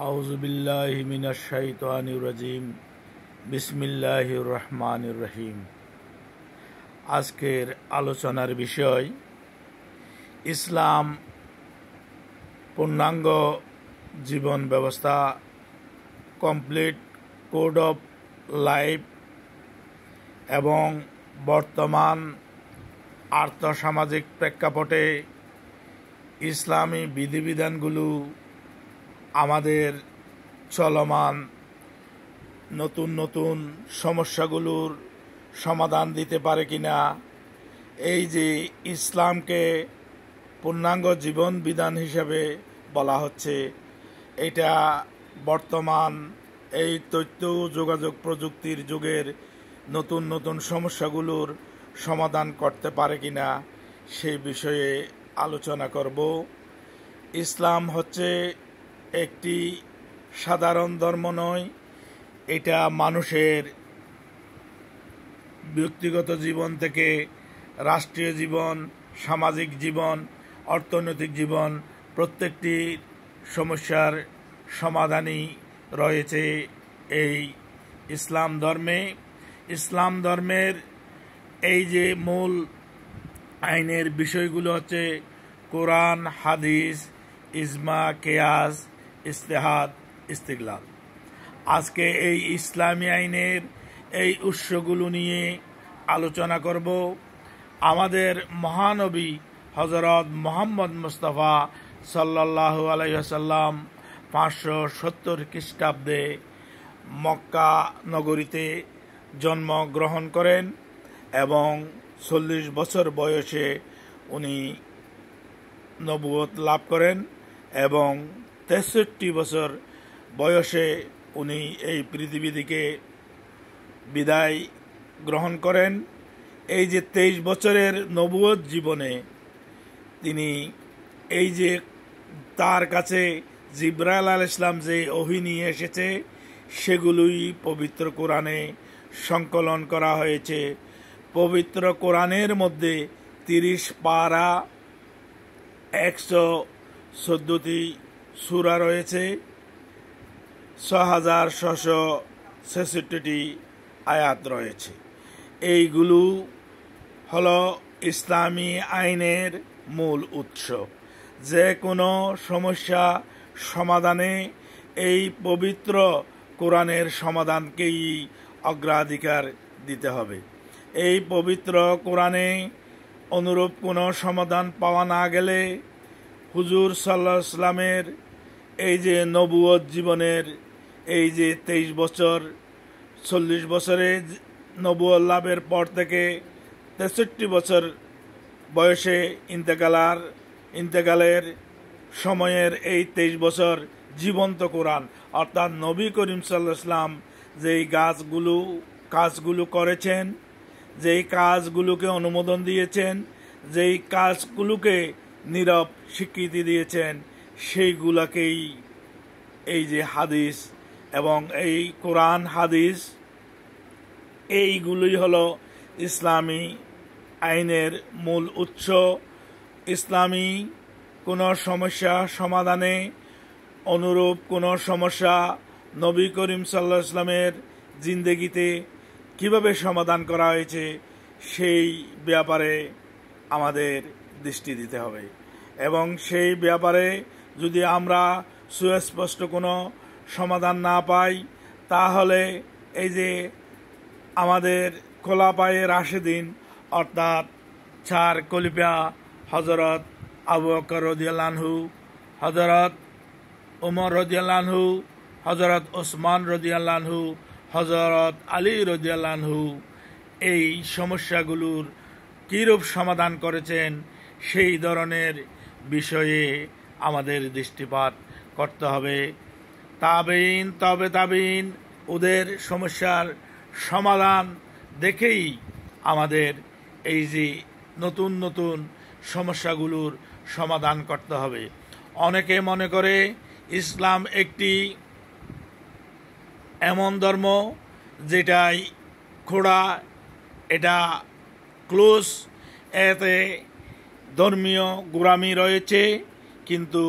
আউযু বিল্লাহি মিনাশ শাইতানির রাজিম। বিসমিল্লাহির রহমানির রহিম। আজকের আলোচনার বিষয় ইসলাম পূর্ণাঙ্গ জীবন ব্যবস্থা, কমপ্লিট কোড অফ লাইফ এবং বর্তমান আর্থসামাজিক প্রেক্ষাপটে ইসলামী বিধিবিধানগুলো আমাদের চলমান নতুন নতুন সমস্যাগুলোর সমাধান দিতে পারে কিনা। এই যে ইসলামকে পূর্ণাঙ্গ জীবন বিধান হিসেবে বলা হচ্ছে, এটা বর্তমান এই তথ্য যোগাযোগ প্রযুক্তির যুগের নতুন নতুন সমস্যাগুলোর সমাধান করতে পারে কিনা সেই বিষয়ে আলোচনা করব। ইসলাম হচ্ছে একটি সাধারণ ধর্ম নয়, এটা মানুষের ব্যক্তিগত জীবন থেকে রাষ্ট্রীয় জীবন, সামাজিক জীবন, অর্থনৈতিক জীবন প্রত্যেকটি সমস্যার সমাধানই রয়েছে এই ইসলাম ধর্মে। ইসলাম ধর্মের এই যে মূল আইনের বিষয়গুলো হচ্ছে কোরআন, হাদিস, ইজমা, কেয়াস, ইস্তেহাদ, ইস্তিগলাল। আজকে এই ইসলামী আইনের এই উৎসগুলো নিয়ে আলোচনা করব। আমাদের মহানবী হযরত মুহাম্মদ মুস্তাফা সাল্লাল্লাহু আলাইহি ওয়াসাল্লাম 570 খ্রিস্টাব্দে মক্কা নগরীতে জন্মগ্রহণ করেন এবং 40 বছর বয়সে উনি নবুয়ত লাভ করেন এবং 63 বছর বয়সে উনি এই পৃথিবী থেকে বিদায় গ্রহণ করেন। এই যে 23 বছরের নবুয়ত জীবনে তিনি এই যে তার কাছে জিবরাইল আলাইহিস সালাম যে ওহী নিয়ে এসেছে সেগুলোই পবিত্র কোরআনে সংকলন করা হয়েছে। পবিত্র কোরআনের মধ্যে 30 পারা, 114টি সূরা রয়েছে, 6666টি আয়াত রয়েছে। এইগুলো হলো ইসলামী আইনের মূল উৎস। যে কোনো সমস্যা সমাধানে এই পবিত্র কোরআনের সমাধানকেই অগ্রাধিকার দিতে হবে। এই পবিত্র কোরআনে অনুরূপ কোনো সমাধান পাওয়া না গেলে হুজুর সাল্লাল্লাহু আলাইহি ওয়াসাল্লামের এই যে নবুয়ত জীবনের এই যে 23 বছর, 40 বছরে নবুয়ত লাভের পর থেকে 63 বছর বয়সে ইন্তেকালের সময়ের এই 23 বছর জীবন্ত কোরআন, অর্থাৎ নবী করিম সাল্লাল্লাহু আলাইহি ওয়াসাল্লাম যেই কাজগুলো করেছেন, যেই কাজগুলোকে অনুমোদন দিয়েছেন, যেই কাজগুলোকে নীরব স্বীকৃতি দিয়েছেন, সেইগুলোকেই এই যে হাদিস এবং এই কোরআন হাদিস, এইগুলোই হলো ইসলামী আইনের মূল উৎস। ইসলামী কোনো সমস্যা সমাধানে অনুরূপ কোনো সমস্যা নবী করিম সাল্লাল্লাহু আলাইহি ওয়াসাল্লামের জিন্দেগিতে কিভাবে সমাধান করা হয়েছে সেই ব্যাপারে আমাদের দৃষ্টি দিতে হবে এবং সেই ব্যাপারে যদি আমরা সুস্পষ্ট কোনো সমাধান না পাই, তাহলে এই যে আমাদের খোলাফায়ে রাশেদিন অর্থাৎ 4 খলিফা হযরত আবু বকর রাদিয়াল্লাহু আনহু, হযরত ওমর রাদিয়াল্লাহু আনহু, হযরত ওসমান রাদিয়াল্লাহু আনহু, হযরত আলী রাদিয়াল্লাহু আনহু এই সমস্যাগুলোর কিরূপ সমাধান করেছেন সেই ধরনের বিষয়ে আমাদের দৃষ্টিপাত করতে হবে। তাবেঈন ওদের সমস্যার সমাধান দেখেই আমাদের এই যে নতুন নতুন সমস্যাগুলোর সমাধান করতে হবে। অনেকে মনে করে ইসলাম একটি এমন ধর্ম যেটাই খোড়া, এটা ক্লোজ, এতে ধর্মীয় গোঁড়ামি রয়েছে, কিন্তু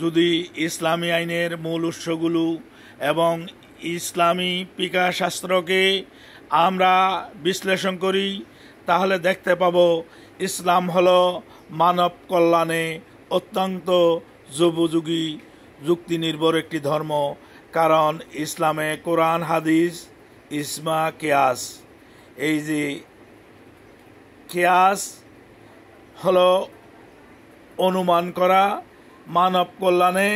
যদি ইসলামী আইনের মূল উৎসগুলো এবং ইসলামী পিকাশাস্ত্রকে আমরা বিশ্লেষণ করি, তাহলে দেখতে পাব ইসলাম হলো মানব কল্যাণে অত্যন্ত যুগোপযোগী যুক্তি নির্ভর একটি ধর্ম। কারণ ইসলামে কোরআন, হাদিস, ইজমা, কিয়াস, এই যে কিয়াস হলো অনুমান করা মানব কল্যাণে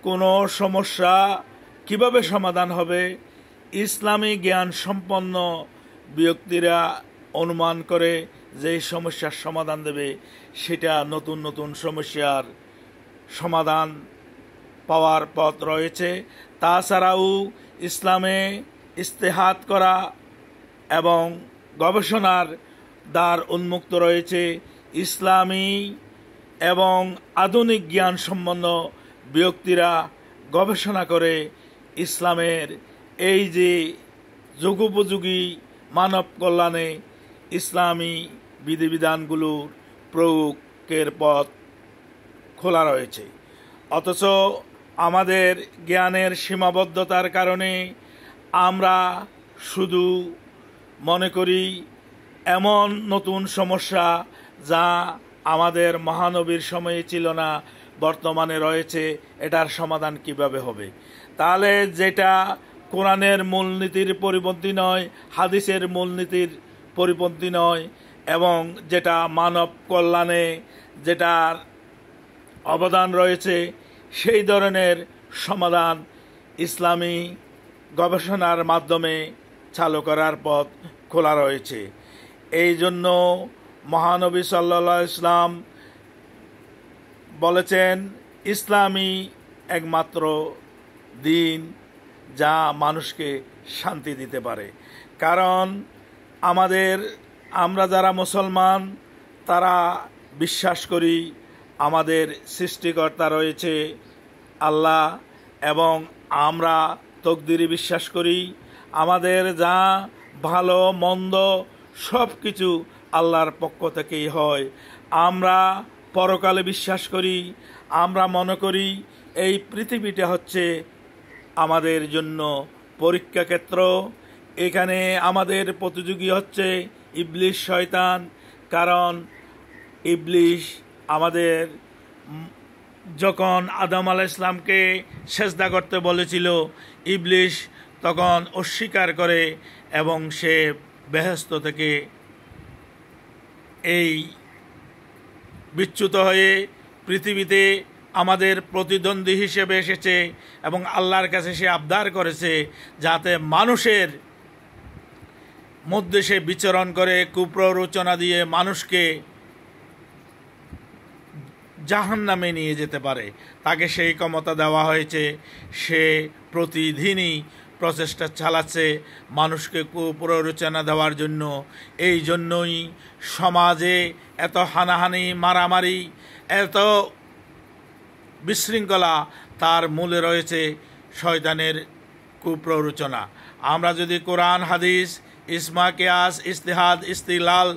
কোনো সমস্যা কিভাবে সমাধান হবে, ইসলামী জ্ঞান সম্পন্ন ব্যক্তিরা অনুমান করে যে সমস্যার সমাধান দেবে, সেটা নতুন নতুন সমস্যার সমাধান পাওয়ার পথ রয়েছে। তাছাড়াও ইসলামে ইজতিহাদ করা এবং গবেষণার দ্বার উন্মুক্ত রয়েছে। ইসলামী এবং আধুনিক জ্ঞান সম্পন্ন ব্যক্তিরা গবেষণা করে ইসলামের এই যে যুগোপযোগী মানব কল্যাণে ইসলামী বিধিবিধানগুলোর প্রয়োগের পথ খোলা রয়েছে। অথচ আমাদের জ্ঞানের সীমাবদ্ধতার কারণে আমরা শুধু মনে করি এমন নতুন সমস্যা যা আমাদের মহানবীর সময়ে ছিল না, বর্তমানে রয়েছে, এটার সমাধান কিভাবে হবে। তাহলে যেটা কোরআনের মূলনীতির পরিপন্থী নয়, হাদিসের মূলনীতির পরিপন্থী নয়, এবং যেটা মানব কল্যাণে যেটার অবদান রয়েছে, সেই ধরনের সমাধান ইসলামী গবেষণার মাধ্যমে চালু করার পথ খোলা রয়েছে। এই জন্য মহানবী সাল্লাল্লাহু আলাইহি ওয়াসাল্লাম বলেছেন, ইসলামী একমাত্র দিন যা মানুষকে শান্তি দিতে পারে। কারণ আমরা যারা মুসলমান তারা বিশ্বাস করি আমাদের সৃষ্টিকর্তা রয়েছে আল্লাহ, এবং আমরা তকদিরে বিশ্বাস করি আমাদের যা ভালো মন্দ সব কিছু আল্লাহর পক্ষ থেকেই হয়। আমরা পরকালে বিশ্বাস করি। আমরা মনে করি এই পৃথিবীটা হচ্ছে আমাদের জন্য পরীক্ষা ক্ষেত্র। এখানে আমাদের প্রতিযোগী হচ্ছে ইবলিশ, শয়তান। কারণ ইবলিশ আমাদের যখন আদম আলাইহিস সালামকে সেজদা করতে বলেছিল, ইবলিশ তখন অস্বীকার করে এবং সে বেহেশত থেকে এই বিচ্যুত হয়ে পৃথিবীতে আমাদের প্রতিদ্বন্দ্বী হিসেবে এসেছে এবং আল্লাহর কাছে সে আবদার করেছে যাতে মানুষের মধ্যে সে বিচরণ করে কুপ্ররোচনা দিয়ে মানুষকে জাহান্নামে নিয়ে যেতে পারে। তাকে সেই ক্ষমতা দেওয়া হয়েছে। সে প্রতিদিনই প্রচেষ্টা চালাচ্ছে মানুষকে কুপ্ররোচনা দেওয়ার জন্য। এই জন্যই সমাজে এত হানাহানি, মারামারি, এত বিশৃঙ্খলা, তার মূলে রয়েছে শয়তানের কুপ্ররোচনা। আমরা যদি কোরআন, হাদিস, ইজমা, কিয়াস, ইজতিহাদ, ইস্তিলাল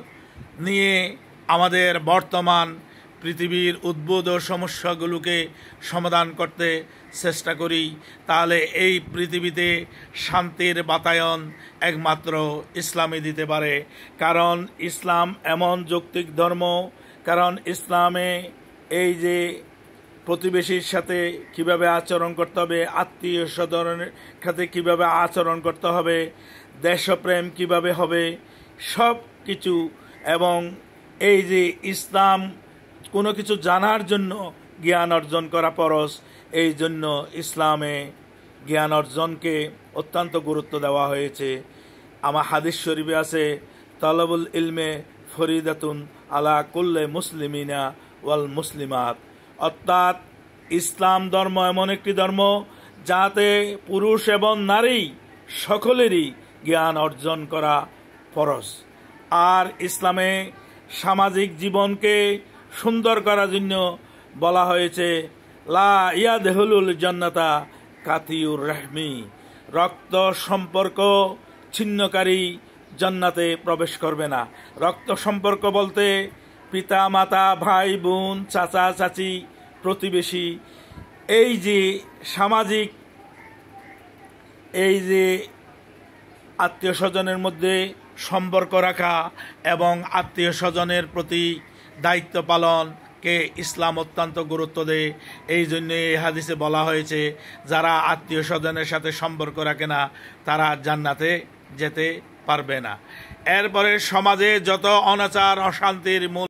নিয়ে আমাদের বর্তমান পৃথিবীর উদ্ভূত সমস্যাগুলোকে সমাধান করতে চেষ্টা করি, তাহলে এই পৃথিবীতে শান্তির বাতায়ন একমাত্র ইসলামই দিতে পারে। কারণ ইসলাম এমন যৌক্তিক ধর্ম। কারণ ইসলামে এই যে প্রতিবেশীর সাথে কিভাবে আচরণ করতে হবে, আত্মীয় স্বজনের সাথে কিভাবে আচরণ করতে হবে, দেশপ্রেম কিভাবে হবে, সব কিছু। এবং এই যে ইসলাম কোনো কিছু জানার জন্য জ্ঞান অর্জন করা ফরজ, এই জন্য ইসলামে জ্ঞান অর্জনকে অত্যন্ত গুরুত্ব দেওয়া হয়েছে। আমার হাদিস শরীফে আছে, তলবুল ইলমে ফরিদাতুন আলা কুল্লে মুসলিমিনা ওয়াল মুসলিমাত। অর্থাৎ ইসলাম ধর্ম এমন একটি ধর্ম যাতে পুরুষ এবং নারী সকলেরই জ্ঞান অর্জন করা ফরজ। আর ইসলামে সামাজিক জীবনকে সুন্দর করার জন্য বলা হয়েছে, লা ইয়াদহুলুল জান্নাতা কাতিউর রহমি, রক্ত সম্পর্ক ছিন্নকারী জান্নাতে প্রবেশ করবে না। রক্ত সম্পর্ক বলতে পিতা, মাতা, ভাই, বোন, চাচা, চাচি, প্রতিবেশী, এই যে সামাজিক এই যে আত্মীয় স্বজনের মধ্যে সম্পর্ক রাখা এবং আত্মীয় স্বজনের প্রতি দায়িত্ব পালনকে ইসলাম অত্যন্ত গুরুত্ব দেয়। এই জন্য এই হাদিসে বলা হয়েছে যারা আত্মীয় স্বজনের সাথে সম্পর্ক রাখে না তারা জান্নাতে যেতে পারবে না। এরপরে সমাজে যত অনাচার অশান্তির মূল